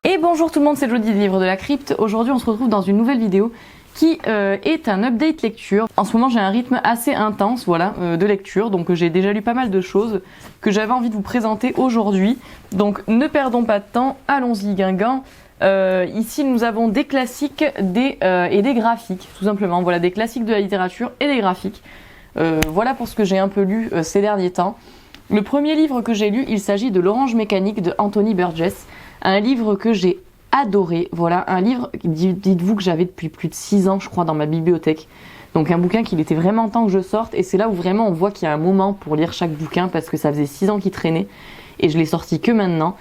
Et bonjour tout le monde, c'est Jody des Livres de la Crypte. Aujourd'hui on se retrouve dans une nouvelle vidéo qui est un update lecture. En ce moment j'ai un rythme assez intense de lecture, donc j'ai déjà lu pas mal de choses que j'avais envie de vous présenter aujourd'hui. Donc ne perdons pas de temps, allons-y Guingamp. Ici nous avons des classiques et des graphiques, tout simplement. Voilà, des classiques de la littérature et des graphiques. Voilà pour ce que j'ai un peu lu ces derniers temps. Le premier livre que j'ai lu, il s'agit de L'Orange Mécanique de Anthony Burgess. Un livre que j'ai adoré, voilà, un livre, dites-vous que j'avais depuis plus de 6 ans je crois dans ma bibliothèque. Donc un bouquin qu'il était vraiment temps que je sorte, et c'est là où vraiment on voit qu'il y a un moment pour lire chaque bouquin, parce que ça faisait 6 ans qu'il traînait, et je l'ai sorti que maintenant.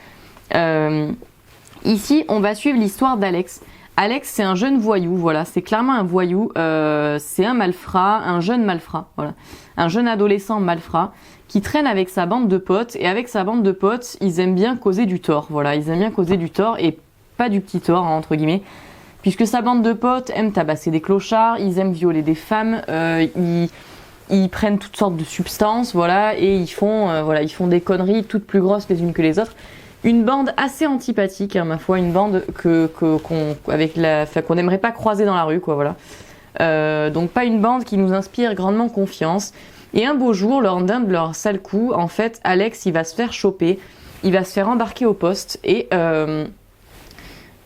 Ici on va suivre l'histoire d'Alex. Alex c'est un jeune voyou, voilà, c'est clairement un voyou, c'est un malfrat, un jeune malfrat, voilà, un jeune adolescent malfrat, qui traîne avec sa bande de potes, et avec sa bande de potes, ils aiment bien causer du tort, voilà, ils aiment bien causer du tort, et pas du petit tort, hein, entre guillemets, puisque sa bande de potes aime tabasser des clochards, ils aiment violer des femmes, ils prennent toutes sortes de substances, voilà, et ils font des conneries toutes plus grosses les unes que les autres. Une bande assez antipathique, hein, ma foi, une bande qu'on n'aimerait pas croiser dans la rue, quoi, voilà. Donc pas une bande qui nous inspire grandement confiance. Et un beau jour, lors d'un de leurs sales coups, en fait, Alex, il va se faire choper, il va se faire embarquer au poste et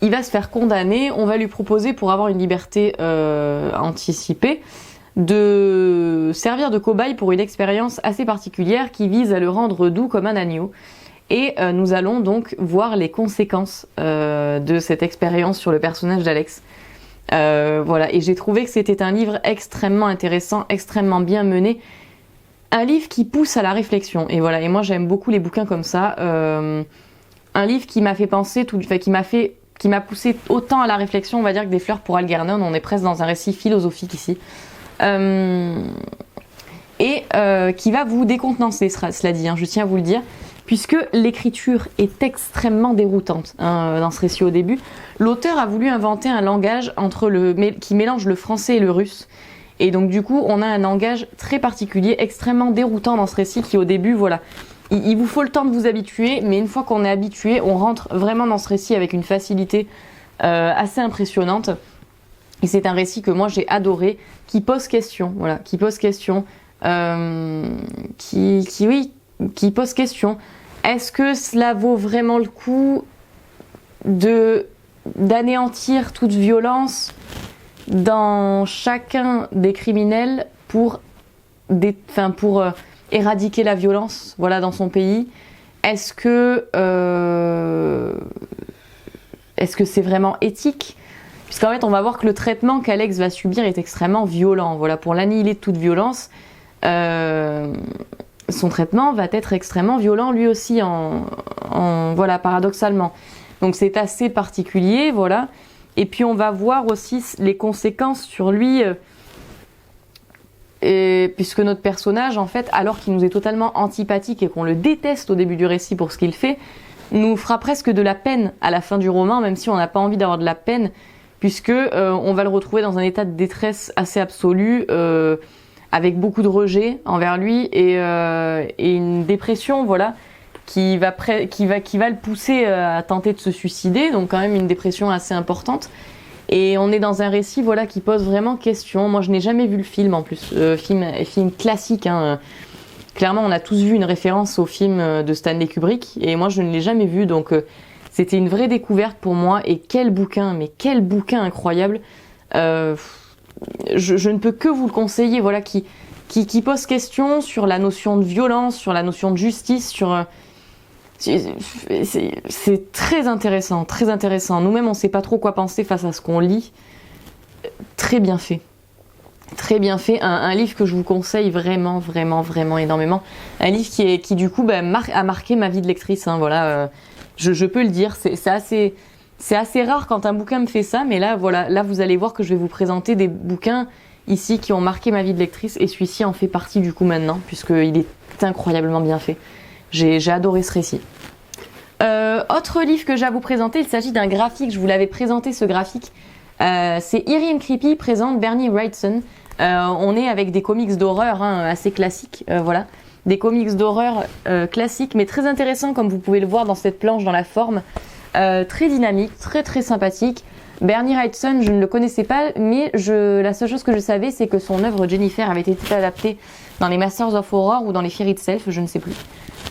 il va se faire condamner. On va lui proposer, pour avoir une liberté anticipée, de servir de cobaye pour une expérience assez particulière qui vise à le rendre doux comme un agneau. Et nous allons donc voir les conséquences de cette expérience sur le personnage d'Alex. Voilà, et j'ai trouvé que c'était un livre extrêmement intéressant, extrêmement bien mené. Un livre qui pousse à la réflexion, et voilà, et moi j'aime beaucoup les bouquins comme ça. Un livre qui m'a fait penser, qui m'a poussé autant à la réflexion, on va dire, que des fleurs pour Algernon. On est presque dans un récit philosophique ici. Qui va vous décontenancer, cela dit, hein, je tiens à vous le dire, puisque l'écriture est extrêmement déroutante dans ce récit au début. L'auteur a voulu inventer un langage qui mélange le français et le russe. Et donc du coup, on a un langage très particulier, extrêmement déroutant dans ce récit qui au début, voilà, il vous faut le temps de vous habituer, mais une fois qu'on est habitué, on rentre vraiment dans ce récit avec une facilité assez impressionnante. Et c'est un récit que moi j'ai adoré, qui pose question, voilà, qui pose question, qui pose question. Est-ce que cela vaut vraiment le coup d'anéantir toute violence dans chacun des criminels pour éradiquer la violence, voilà, dans son pays? Est-ce que c'est vraiment éthique? Puisqu'en fait, on va voir que le traitement qu'Alex va subir est extrêmement violent. Voilà, pour l'annihiler de toute violence, son traitement va être extrêmement violent lui aussi, voilà, paradoxalement. Donc c'est assez particulier, voilà. Et puis on va voir aussi les conséquences sur lui, puisque notre personnage, en fait, alors qu'il nous est totalement antipathique et qu'on le déteste au début du récit pour ce qu'il fait, nous fera presque de la peine à la fin du roman, même si on n'a pas envie d'avoir de la peine, puisque on va le retrouver dans un état de détresse assez absolu, avec beaucoup de rejet envers lui et une dépression, voilà, qui va le pousser à tenter de se suicider, donc quand même une dépression assez importante. Et on est dans un récit, voilà, qui pose vraiment question. Moi je n'ai jamais vu le film en plus, film classique, hein. Clairement on a tous vu une référence au film de Stanley Kubrick, et moi je ne l'ai jamais vu, donc c'était une vraie découverte pour moi. Et quel bouquin incroyable. Je ne peux que vous le conseiller, voilà, qui pose question sur la notion de violence, sur la notion de justice, c'est très intéressant, très intéressant. Nous-mêmes, on ne sait pas trop quoi penser face à ce qu'on lit. Très bien fait. Très bien fait. Un livre que je vous conseille vraiment, vraiment, vraiment énormément. Un livre qui du coup, a marqué ma vie de lectrice, hein, voilà. Je peux le dire. C'est assez rare quand un bouquin me fait ça, mais là, voilà, là, vous allez voir que je vais vous présenter des bouquins ici qui ont marqué ma vie de lectrice, et celui-ci en fait partie du coup maintenant, puisqu'il est incroyablement bien fait. J'ai adoré ce récit. Autre livre que j'ai à vous présenter, il s'agit d'un graphique, je vous l'avais présenté ce graphique. C'est Eerie and Creepy présente Bernie Wrightson. On est avec des comics d'horreur, hein, assez classiques, voilà. Des comics d'horreur classiques, mais très intéressants, comme vous pouvez le voir dans cette planche, dans la forme. très dynamique, très très sympathique. Bernie Wrightson, je ne le connaissais pas, mais la seule chose que je savais, c'est que son œuvre Jennifer avait été adaptée dans les Masters of Horror ou dans les Fear Itself, je ne sais plus.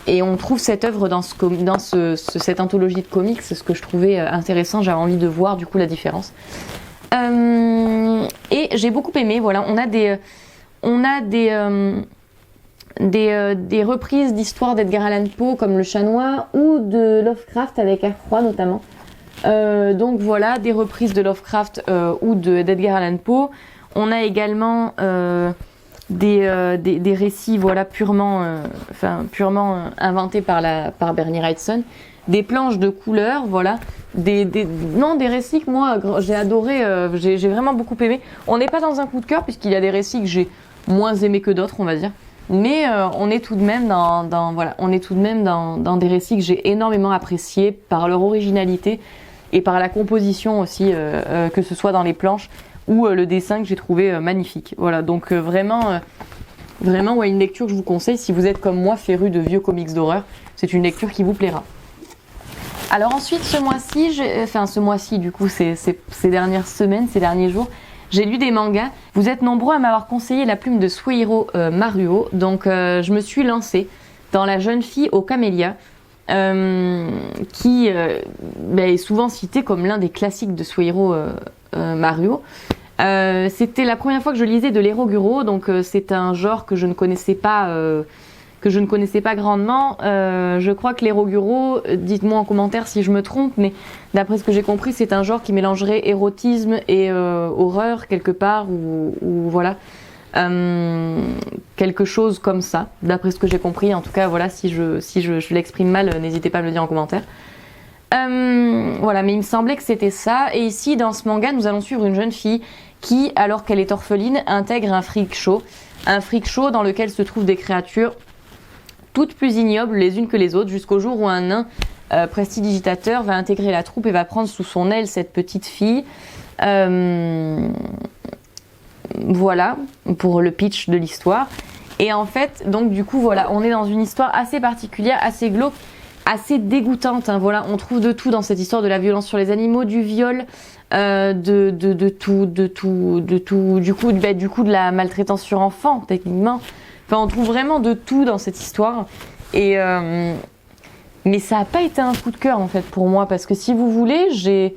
Et on trouve cette œuvre dans cette anthologie de comics, c'est ce que je trouvais intéressant, j'avais envie de voir du coup la différence. Et j'ai beaucoup aimé, voilà, on a des reprises d'histoires d'Edgar Allan Poe comme Le Chat Noir ou de Lovecraft avec Air Froid notamment. Donc voilà, des reprises de Lovecraft ou d'Edgar Allan Poe. On a également des récits voilà purement inventés par Bernie Wrightson, des planches de couleurs, voilà, des récits que moi j'ai adoré, j'ai vraiment beaucoup aimé. On n'est pas dans un coup de cœur puisqu'il y a des récits que j'ai moins aimés que d'autres, on va dire. Mais on est tout de même dans des récits que j'ai énormément appréciés par leur originalité et par la composition aussi, que ce soit dans les planches ou le dessin que j'ai trouvé magnifique. Voilà, donc vraiment ouais, une lecture que je vous conseille si vous êtes comme moi féru de vieux comics d'horreur. C'est une lecture qui vous plaira. Alors ensuite, ce mois-ci, du coup, ces dernières semaines, ces derniers jours, j'ai lu des mangas. Vous êtes nombreux à m'avoir conseillé La Plume de Suihiro Maruo, donc je me suis lancée dans La Jeune Fille aux Camélias, qui est souvent cité comme l'un des classiques de Suihiro Maruo. C'était la première fois que je lisais de l'Eroguro, donc c'est un genre que je ne connaissais pas grandement. Je crois que l'Eroguro, dites-moi en commentaire si je me trompe, mais d'après ce que j'ai compris, c'est un genre qui mélangerait érotisme et horreur quelque part, ou voilà, quelque chose comme ça, d'après ce que j'ai compris. En tout cas, voilà, si je l'exprime mal, n'hésitez pas à me le dire en commentaire. Voilà, mais il me semblait que c'était ça. Et ici, dans ce manga, nous allons suivre une jeune fille qui, alors qu'elle est orpheline, intègre un freak show dans lequel se trouvent des créatures toutes plus ignobles les unes que les autres, jusqu'au jour où un nain prestidigitateur va intégrer la troupe et va prendre sous son aile cette petite fille. Voilà pour le pitch de l'histoire. Et en fait, donc du coup, voilà, on est dans une histoire assez particulière, assez glauque, assez dégoûtante, hein. Voilà, on trouve de tout dans cette histoire, de la violence sur les animaux, du viol, de tout, du coup de la maltraitance sur enfant, techniquement. Enfin, on trouve vraiment de tout dans cette histoire. Et mais ça n'a pas été un coup de cœur en fait pour moi, parce que si vous voulez, je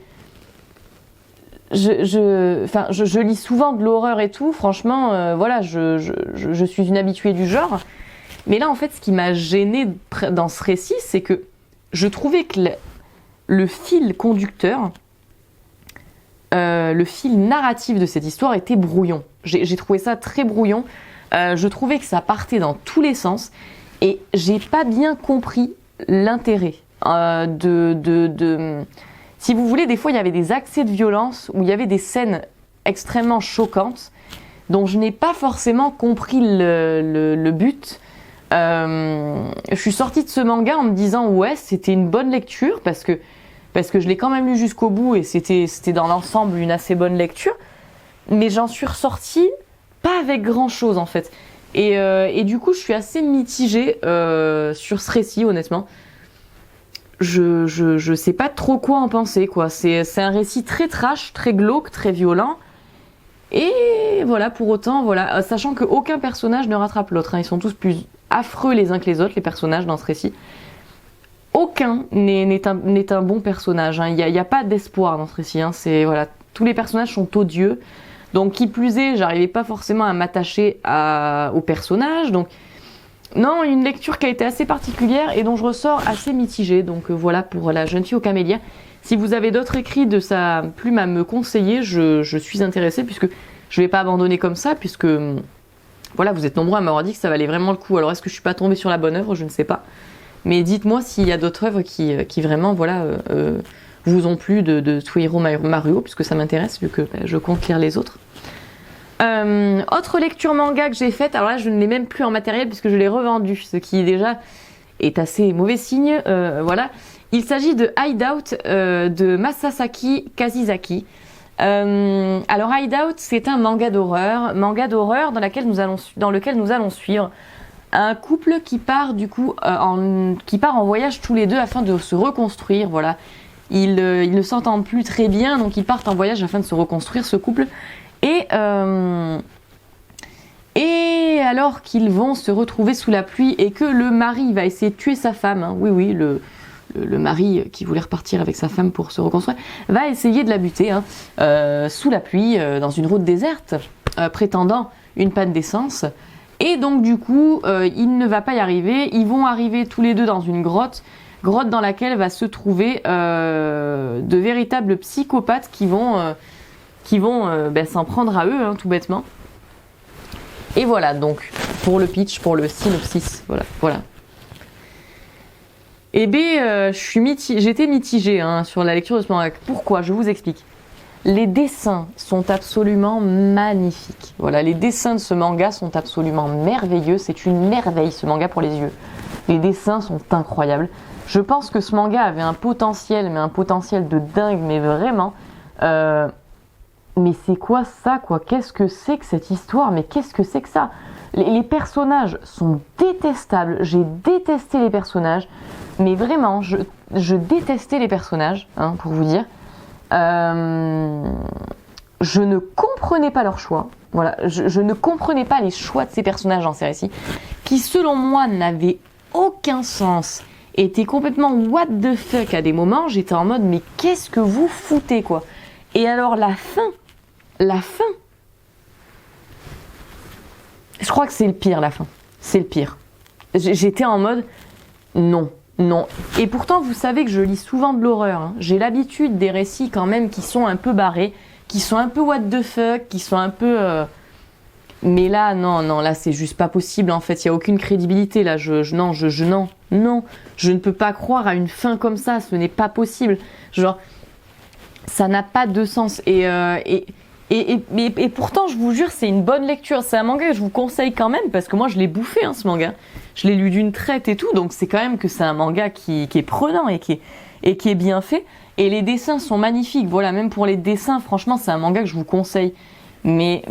lis souvent de l'horreur et tout. Franchement, voilà, je suis une habituée du genre. Mais là, en fait, ce qui m'a gênée dans ce récit, c'est que je trouvais que le fil conducteur, le fil narratif de cette histoire était brouillon. J'ai trouvé ça très brouillon. Je trouvais que ça partait dans tous les sens et j'ai pas bien compris l'intérêt si vous voulez, des fois il y avait des accès de violence où il y avait des scènes extrêmement choquantes dont je n'ai pas forcément compris le but. Je suis sortie de ce manga en me disant ouais, c'était une bonne lecture parce que je l'ai quand même lu jusqu'au bout et c'était dans l'ensemble une assez bonne lecture, mais j'en suis ressortie pas avec grand chose en fait. Et du coup, je suis assez mitigée sur ce récit, honnêtement. Je sais pas trop quoi en penser, quoi. C'est un récit très trash, très glauque, très violent. Et voilà, pour autant, voilà, sachant qu'aucun personnage ne rattrape l'autre, hein. Ils sont tous plus affreux les uns que les autres, les personnages dans ce récit. Aucun n'est un bon personnage, hein. Il y a pas d'espoir dans ce récit, hein. Voilà, tous les personnages sont odieux. Donc, qui plus est, j'arrivais pas forcément à m'attacher au personnage. Donc, non, une lecture qui a été assez particulière et dont je ressors assez mitigée. Donc, voilà pour La Jeune Fille aux Camélias. Si vous avez d'autres écrits de sa plume à me conseiller, je suis intéressée, puisque je vais pas abandonner comme ça, puisque voilà, vous êtes nombreux à m'avoir dit que ça valait vraiment le coup. Alors, est-ce que je suis pas tombée sur la bonne œuvre? Je ne sais pas. Mais dites-moi s'il y a d'autres œuvres qui vraiment, voilà, vous ont plu de Suihiro Maruo, puisque ça m'intéresse, vu que je compte lire les autres. Autre lecture manga que j'ai faite, alors là je ne l'ai même plus en matériel puisque je l'ai revendu, ce qui déjà est assez mauvais signe. Voilà, il s'agit de Hideout de Masasaki Kazizaki. Alors Hideout, c'est un manga d'horreur dans lequel nous allons suivre un couple qui part du coup en voyage tous les deux afin de se reconstruire. Voilà, ils ne s'entendent plus très bien, donc ils partent en voyage afin de se reconstruire, ce couple. Et alors qu'ils vont se retrouver sous la pluie et que le mari va essayer de tuer sa femme, hein, oui, le mari qui voulait repartir avec sa femme pour se reconstruire, va essayer de la buter sous la pluie, dans une route déserte, prétendant une panne d'essence. Et donc du coup, il ne va pas y arriver. Ils vont arriver tous les deux dans une grotte dans laquelle va se trouver de véritables psychopathes qui vont s'en prendre à eux, hein, tout bêtement. Et voilà, donc, pour le pitch, pour le synopsis, voilà. Eh bien, j'étais mitigée hein, sur la lecture de ce manga. Pourquoi ? Je vous explique. Les dessins sont absolument magnifiques. Voilà, les dessins de ce manga sont absolument merveilleux. C'est une merveille, ce manga, pour les yeux. Les dessins sont incroyables. Je pense que ce manga avait un potentiel, mais un potentiel de dingue, mais vraiment. Mais c'est quoi ça, quoi ? Qu'est-ce que c'est que cette histoire ? Mais qu'est-ce que c'est que ça ? Les personnages sont détestables. J'ai détesté les personnages. Mais vraiment, je détestais les personnages, hein, pour vous dire. Je ne comprenais pas leur choix. Voilà, je ne comprenais pas les choix de ces personnages dans ces récits, qui selon moi n'avaient aucun sens, étaient complètement what the fuck à des moments. J'étais en mode mais qu'est-ce que vous foutez quoi ? Et alors la fin, je crois que c'est le pire, la fin. C'est le pire. J'étais en mode non. Et pourtant, vous savez que je lis souvent de l'horreur. Hein. J'ai l'habitude des récits quand même qui sont un peu barrés, qui sont un peu what the fuck, qui sont un peu... Mais là, non, là, c'est juste pas possible. En fait, il n'y a aucune crédibilité. Là, non, je ne peux pas croire à une fin comme ça. Ce n'est pas possible. Genre, ça n'a pas de sens. Et pourtant, je vous jure, c'est une bonne lecture. C'est un manga que je vous conseille quand même, parce que moi, je l'ai bouffé, hein, ce manga. Je l'ai lu d'une traite et tout, donc c'est quand même que c'est un manga qui est prenant et qui est bien fait. Et les dessins sont magnifiques. Voilà, même pour les dessins, franchement, c'est un manga que je vous conseille. Mais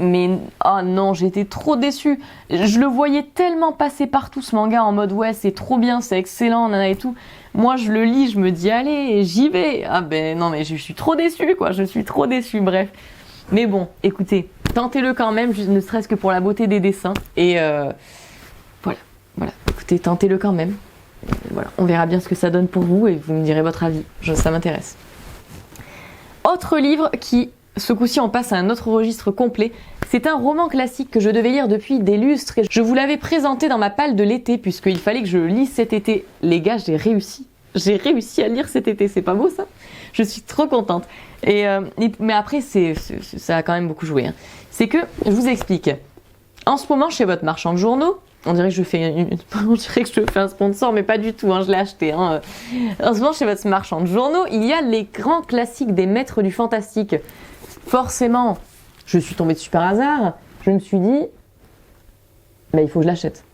oh non, j'étais trop déçue. Je le voyais tellement passer partout, ce manga, en mode ouais, c'est trop bien, c'est excellent, nana et tout. Moi, je le lis, je me dis allez, j'y vais. Ah ben non, mais je suis trop déçue, quoi. Je suis trop déçue, bref. Mais bon, écoutez, tentez-le quand même, ne serait-ce que pour la beauté des dessins. Et voilà. Écoutez, tentez-le quand même. Voilà, on verra bien ce que ça donne pour vous et vous me direz votre avis. Ça m'intéresse. Autre livre qui, ce coup-ci, on passe à un autre registre complet. C'est un roman classique que je devais lire depuis des lustres. Je vous l'avais présenté dans ma palle de l'été puisqu'il fallait que je lise cet été. Les gars, j'ai réussi. J'ai réussi à lire cet été. C'est pas beau ça ? Je suis trop contente. Mais après, ça a quand même beaucoup joué. Hein. C'est que, je vous explique. En ce moment, chez votre marchand de journaux, on dirait que je fais un sponsor, mais pas du tout, hein, je l'ai acheté. Hein. En ce moment, chez votre marchand de journaux, il y a les grands classiques des maîtres du fantastique. Forcément, je suis tombée dessus par hasard. Je me suis dit, bah, il faut que je l'achète.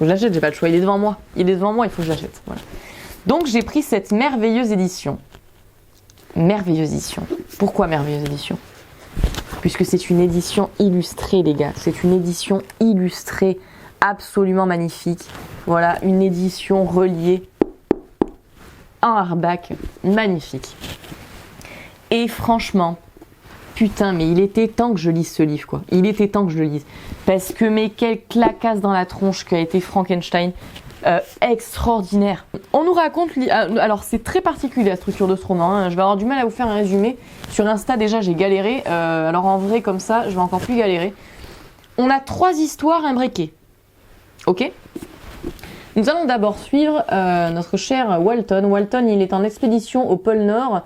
J'ai pas le choix, il est devant moi, il faut que je l'achète. Voilà. Donc, j'ai pris cette merveilleuse édition. Pourquoi merveilleuse édition ? Puisque c'est une édition illustrée, les gars. C'est une édition illustrée absolument magnifique. Voilà, une édition reliée en hardback. Magnifique. Et franchement, putain, mais il était temps que je lise ce livre, quoi. Il était temps que je le lise. Parce que, mais quelle clacasse dans la tronche qu'a été Frankenstein. Extraordinaire. On nous raconte, alors c'est très particulier la structure de ce roman, hein. Je vais avoir du mal à vous faire un résumé. Sur Insta déjà j'ai galéré, alors en vrai comme ça je vais encore plus galérer. On a 3 histoires imbriquées. Ok ? Nous allons d'abord suivre notre cher Walton. Walton il est en expédition au pôle Nord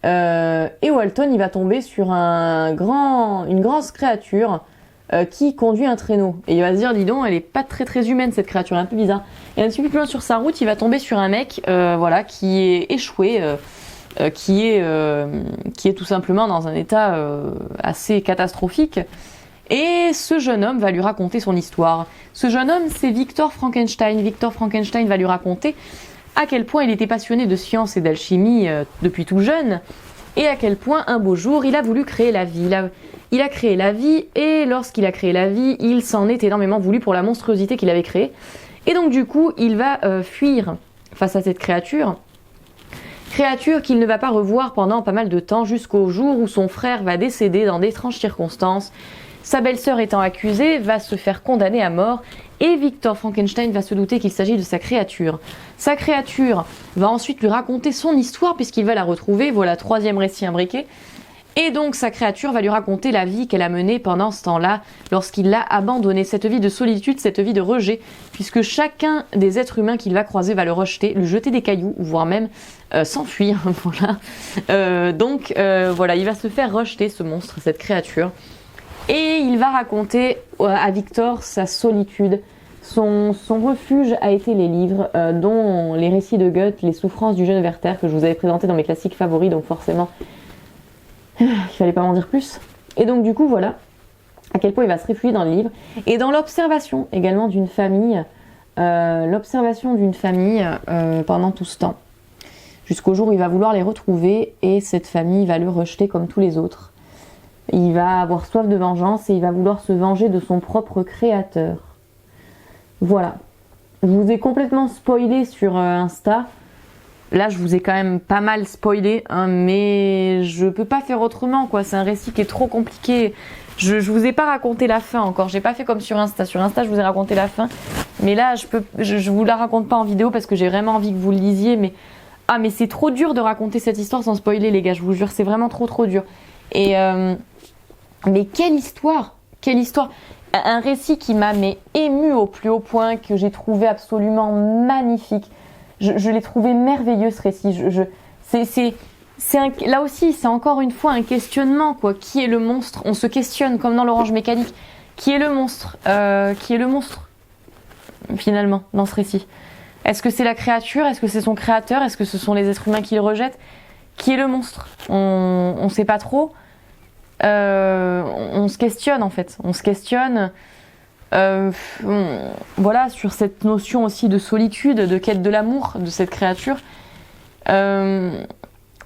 et Walton il va tomber sur une grosse créature qui conduit un traîneau. Et il va se dire, dis donc, elle est pas très très humaine cette créature, un peu bizarre. Et un petit peu plus loin sur sa route, il va tomber sur un mec qui est échoué, qui est tout simplement dans un état assez catastrophique. Et ce jeune homme va lui raconter son histoire. Ce jeune homme, c'est Victor Frankenstein. Victor Frankenstein va lui raconter à quel point il était passionné de science et d'alchimie depuis tout jeune, et à quel point un beau jour, il a voulu créer la vie. Il a créé la vie, et lorsqu'il a créé la vie, il s'en est énormément voulu pour la monstruosité qu'il avait créée. Et donc du coup, il va fuir face à cette créature, Créature qu'il ne va pas revoir pendant pas mal de temps jusqu'au jour où son frère va décéder dans d'étranges circonstances. Sa belle-sœur étant accusée va se faire condamner à mort et Victor Frankenstein va se douter qu'il s'agit de sa créature. Sa créature va ensuite lui raconter son histoire puisqu'il va la retrouver, voilà, 3e récit imbriqué. Et donc sa créature va lui raconter la vie qu'elle a menée pendant ce temps-là, lorsqu'il l'a abandonnée, cette vie de solitude, cette vie de rejet, puisque chacun des êtres humains qu'il va croiser va le rejeter, lui jeter des cailloux, voire même s'enfuir. Voilà. Voilà, il va se faire rejeter ce monstre, cette créature. Et il va raconter à Victor sa solitude. Son refuge a été les livres, dont les récits de Goethe, les souffrances du jeune Werther, que je vous avais présenté dans mes classiques favoris, donc forcément... il fallait pas m'en dire plus. Et donc du coup voilà à quel point il va se réfugier dans le livre et dans l'observation également d'une famille, pendant tout ce temps, jusqu'au jour où il va vouloir les retrouver et cette famille va le rejeter comme tous les autres. Il va avoir soif de vengeance et il va vouloir se venger de son propre créateur. Voilà, je vous ai complètement spoilé sur Insta. Là, je vous ai quand même pas mal spoilé, hein, mais je peux pas faire autrement, quoi. C'est un récit qui est trop compliqué. Je vous ai pas raconté la fin encore. J'ai pas fait comme sur Insta. Sur Insta, je vous ai raconté la fin. Mais là, je vous la raconte pas en vidéo parce que j'ai vraiment envie que vous le lisiez. Mais c'est trop dur de raconter cette histoire sans spoiler, les gars. Je vous jure, c'est vraiment trop dur. Et mais quelle histoire! Quelle histoire! Un récit qui m'a ému au plus haut point, que j'ai trouvé absolument magnifique. Je l'ai trouvé merveilleux ce récit. Là aussi, c'est encore une fois un questionnement, quoi. Qui est le monstre? On se questionne comme dans l'Orange Mécanique. Qui est le monstre? Qui est le monstre finalement dans ce récit? Est-ce que c'est la créature? Est-ce que c'est son créateur? Est-ce que ce sont les êtres humains qui le rejettent? Qui est le monstre? On sait pas trop. On se questionne en fait. On se questionne. Voilà, sur cette notion aussi de solitude, de quête de l'amour de cette créature. On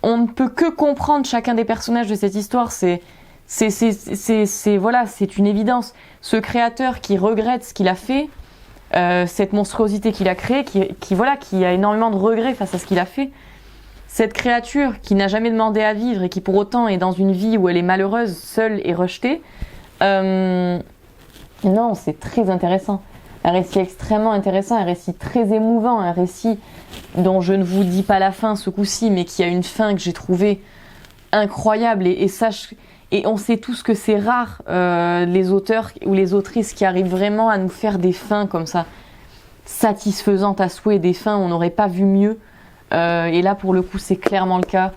ne peut que comprendre chacun des personnages de cette histoire. C'est une évidence. Ce créateur qui regrette ce qu'il a fait, cette monstruosité qu'il a créée, qui a énormément de regrets face à ce qu'il a fait. Cette créature qui n'a jamais demandé à vivre et qui pour autant est dans une vie où elle est malheureuse, seule et rejetée. Non, c'est très intéressant. Un récit extrêmement intéressant, un récit très émouvant, un récit dont je ne vous dis pas la fin ce coup-ci, mais qui a une fin que j'ai trouvée incroyable. Et on sait tous que c'est rare, les auteurs ou les autrices qui arrivent vraiment à nous faire des fins comme ça, satisfaisantes à souhait, des fins où on n'aurait pas vu mieux. Et là, pour le coup, c'est clairement le cas.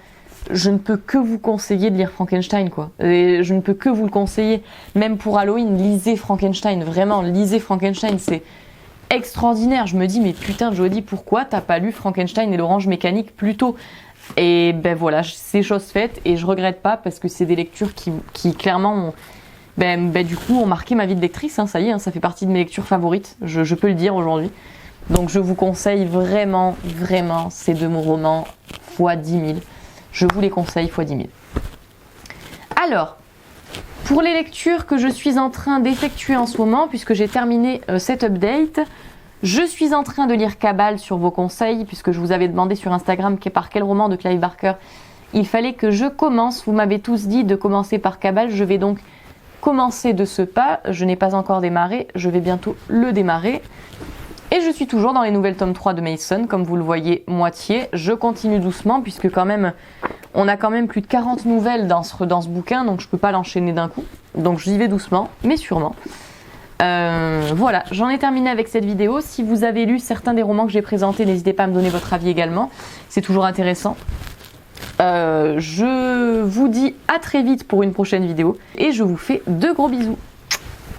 Je ne peux que vous conseiller de lire Frankenstein, quoi. Et je ne peux que vous le conseiller. Même pour Halloween, lisez Frankenstein. Vraiment, lisez Frankenstein. C'est extraordinaire. Je me dis, mais putain, Jodie, pourquoi t'as pas lu Frankenstein et l'Orange Mécanique plus tôt? Et ben voilà, c'est chose faite. Et je regrette pas parce que c'est des lectures qui clairement du coup, ont marqué ma vie de lectrice. Hein, ça y est, hein, ça fait partie de mes lectures favorites. Je peux le dire aujourd'hui. Donc je vous conseille vraiment ces deux romans x 10 000. Je vous les conseille x 10 000. Alors, pour les lectures que je suis en train d'effectuer en ce moment, puisque j'ai terminé cette update, je suis en train de lire Cabal sur vos conseils, puisque je vous avais demandé sur Instagram par quel roman de Clive Barker il fallait que je commence. Vous m'avez tous dit de commencer par Cabal, je vais donc commencer de ce pas. Je n'ai pas encore démarré, je vais bientôt le démarrer. Et je suis toujours dans les nouvelles tomes 3 de Mason, comme vous le voyez, moitié. Je continue doucement, puisque quand même, on a quand même plus de 40 nouvelles dans ce bouquin, donc je peux pas l'enchaîner d'un coup. Donc j'y vais doucement, mais sûrement. Voilà, j'en ai terminé avec cette vidéo. Si vous avez lu certains des romans que j'ai présentés, n'hésitez pas à me donner votre avis également. C'est toujours intéressant. Je vous dis à très vite pour une prochaine vidéo, et je vous fais de gros bisous.